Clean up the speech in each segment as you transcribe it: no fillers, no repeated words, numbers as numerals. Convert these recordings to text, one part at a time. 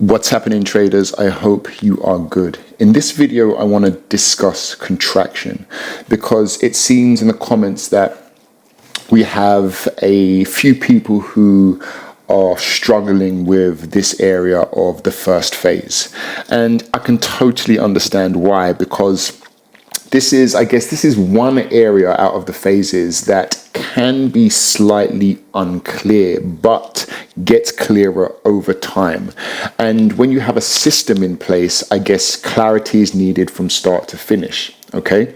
What's happening, traders? I hope you are good. In this video, I want to discuss contraction because it seems in the comments that we have a few people who are struggling with this area of the first phase. And I can totally understand why, because this is one area out of the phases that can be slightly unclear, but gets clearer over time. And when you have a system in place, I guess clarity is needed from start to finish, okay?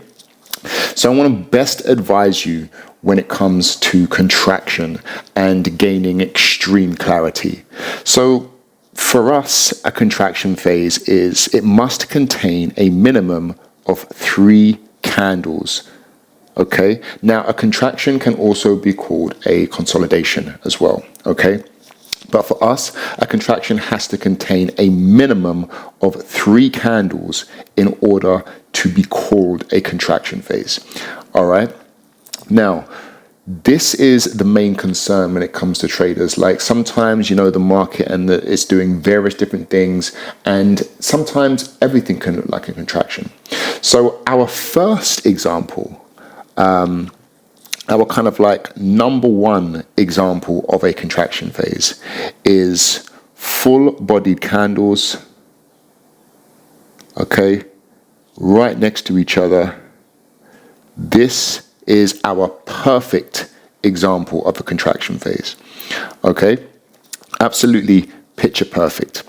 So I want to best advise you when it comes to contraction and gaining extreme clarity. So for us, a contraction phase it must contain a minimum of 3 candles. Okay, now a contraction can also be called a consolidation as well. Okay, but for us, a contraction has to contain a minimum of 3 candles in order to be called a contraction phase. All right, now this is the main concern when it comes to traders. Like sometimes, the market it's doing various different things, and sometimes everything can look like a contraction. So our first example, our kind of like number one example of a contraction phase is full-bodied candles, okay, right next to each other. This is our perfect example of a contraction phase, okay? Absolutely picture perfect.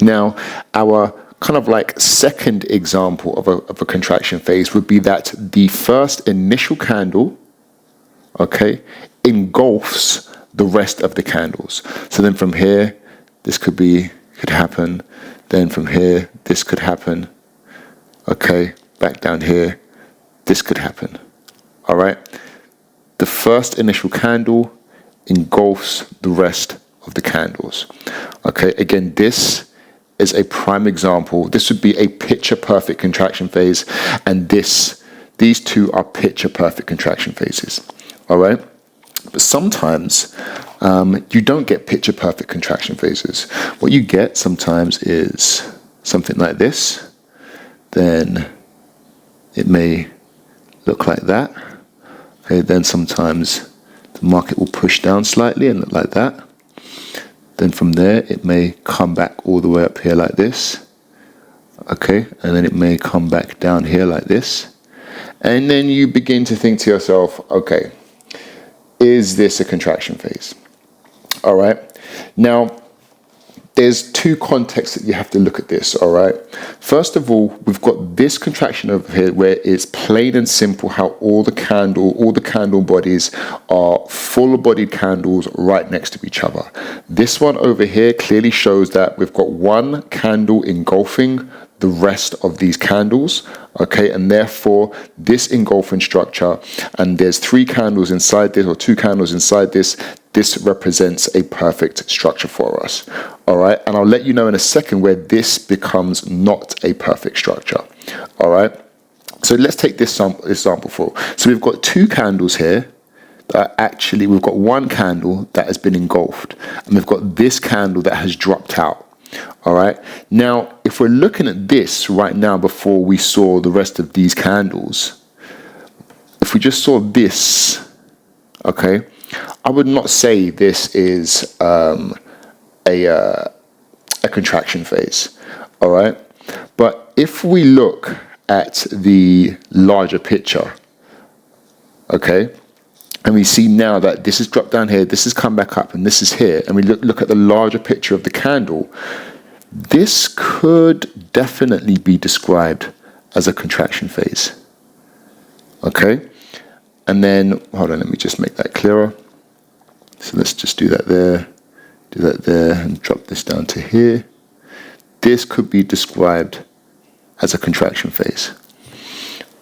Now, our kind of like second example of a contraction phase would be that the first initial candle, okay, engulfs the rest of the candles. So then from here, this could happen. Then from here, this could happen. Okay, back down here, this could happen. All right. The first initial candle engulfs the rest of the candles. Okay, again, this is a prime example. This would be a picture perfect contraction phase, and these two are picture perfect contraction phases. All right. But sometimes you don't get picture perfect contraction phases. What you get sometimes is something like this. Then it may look like that. Okay, then sometimes the market will push down slightly and look like that. Then from there, it may come back all the way up here like this. Okay, and then it may come back down here like this. And then you begin to think to yourself, okay, is this a contraction phase? All right. Now, there's 2 contexts that you have to look at this, all right? First of all, we've got this contraction over here where it's plain and simple how all the candle bodies are full-bodied candles right next to each other. This one over here clearly shows that we've got one candle engulfing the rest of these candles, okay, and therefore this engulfing structure, and there's 3 candles inside this or 2 candles inside this. This represents a perfect structure for us, all right? And I'll let you know in a second where this becomes not a perfect structure, all right? So let's take this example for. So we've got 2 candles here that we've got 1 candle that has been engulfed, and we've got this candle that has dropped out. All right. Now, if we're looking at this right now before we saw the rest of these candles, if we just saw this, okay, I would not say this is a contraction phase. All right. But if we look at the larger picture, okay, and we see now that this has dropped down here, this has come back up, and this is here, and we look at the larger picture of the candle, this could definitely be described as a contraction phase. Okay? And then, hold on, let me just make that clearer. So let's just do that there, and drop this down to here. This could be described as a contraction phase.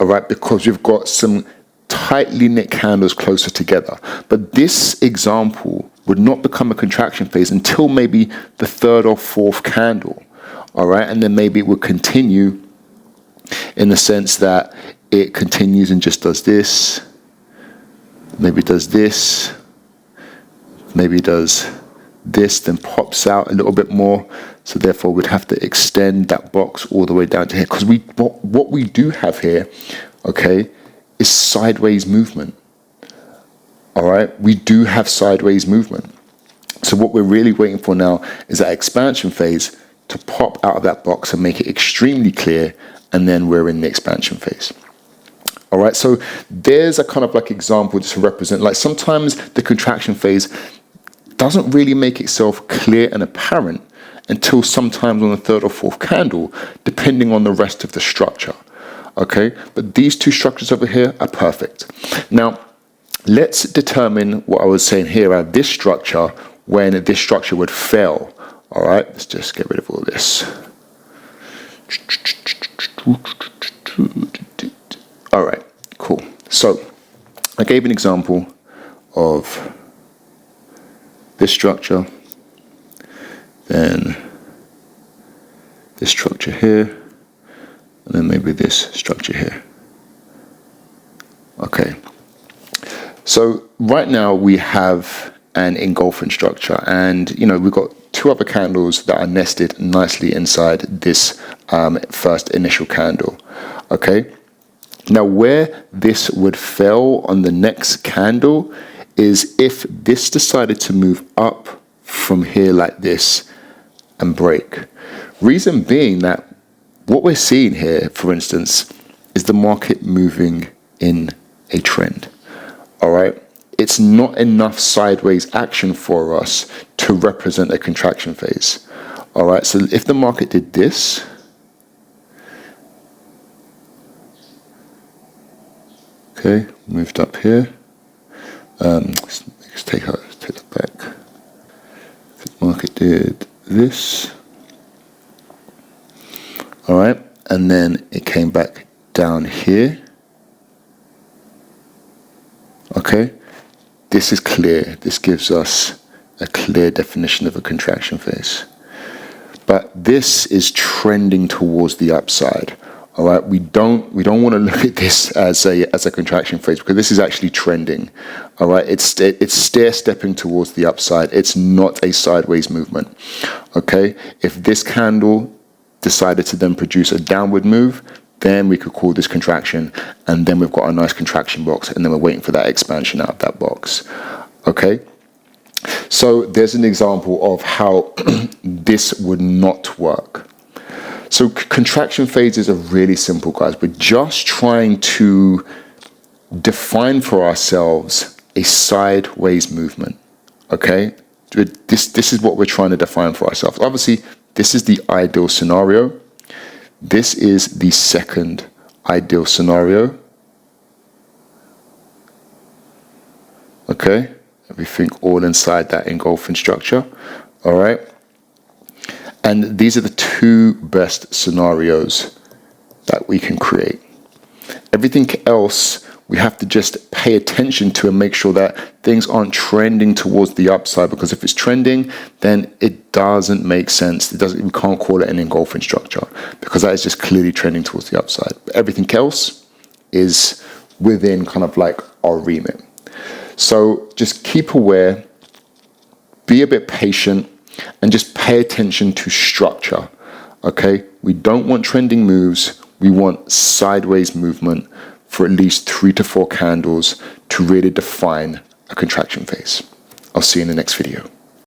All right? Because we've got some tightly knit candles closer together. But this example would not become a contraction phase until maybe the 3rd or 4th candle. All right. And then maybe it would continue in the sense that it continues and just does this. Maybe does this. Maybe does this then pops out a little bit more. So therefore we'd have to extend that box all the way down to here, because what we do have here, okay, is sideways movement. All right, we do have sideways movement. So what we're really waiting for now is that expansion phase to pop out of that box and make it extremely clear, and then we're in the expansion phase. All right, so there's a kind of like example to represent, like sometimes the contraction phase doesn't really make itself clear and apparent until sometimes on the third or fourth candle, depending on the rest of the structure. Okay, but these two structures over here are perfect. Now, let's determine what I was saying here about this structure when this structure would fail. All right, let's just get rid of all this. All right, cool. So I gave an example of this structure, then this structure here, and then maybe this structure here. Okay. So right now we have an engulfing structure, and we've got two other candles that are nested nicely inside this first initial candle. Okay. Now where this would fail on the next candle is if this decided to move up from here like this and break. Reason being that what we're seeing here, for instance, is the market moving in a trend. All right. It's not enough sideways action for us to represent a contraction phase. All right. So if the market did this, okay, moved up here. Let's take that back. If the market did this, all right, and then it came back down here. Okay, this is clear. This gives us a clear definition of a contraction phase. But this is trending towards the upside. All right, we don't want to look at this as a contraction phase, because this is actually trending. All right, it's stair stepping towards the upside. It's not a sideways movement. Okay, if this candle decided to then produce a downward move, then we could call this contraction, and then we've got a nice contraction box, and then we're waiting for that expansion out of that box. Okay, so there's an example of how this would not work. So contraction phases are really simple, guys. We're just trying to define for ourselves a sideways movement. Okay, this is what we're trying to define for ourselves. Obviously, this is the ideal scenario. This is the second ideal scenario. Okay, everything all inside that engulfing structure. All right. And these are the two best scenarios that we can create. Everything else we have to just pay attention to and make sure that things aren't trending towards the upside, because if it's trending, then it doesn't make sense. We can't call it an engulfing structure, because that is just clearly trending towards the upside. But everything else is within kind of like our remit. So just keep aware, be a bit patient, and just pay attention to structure. Okay, we don't want trending moves. We want sideways movement for at least 3 to 4 candles to really define a contraction phase. I'll see you in the next video.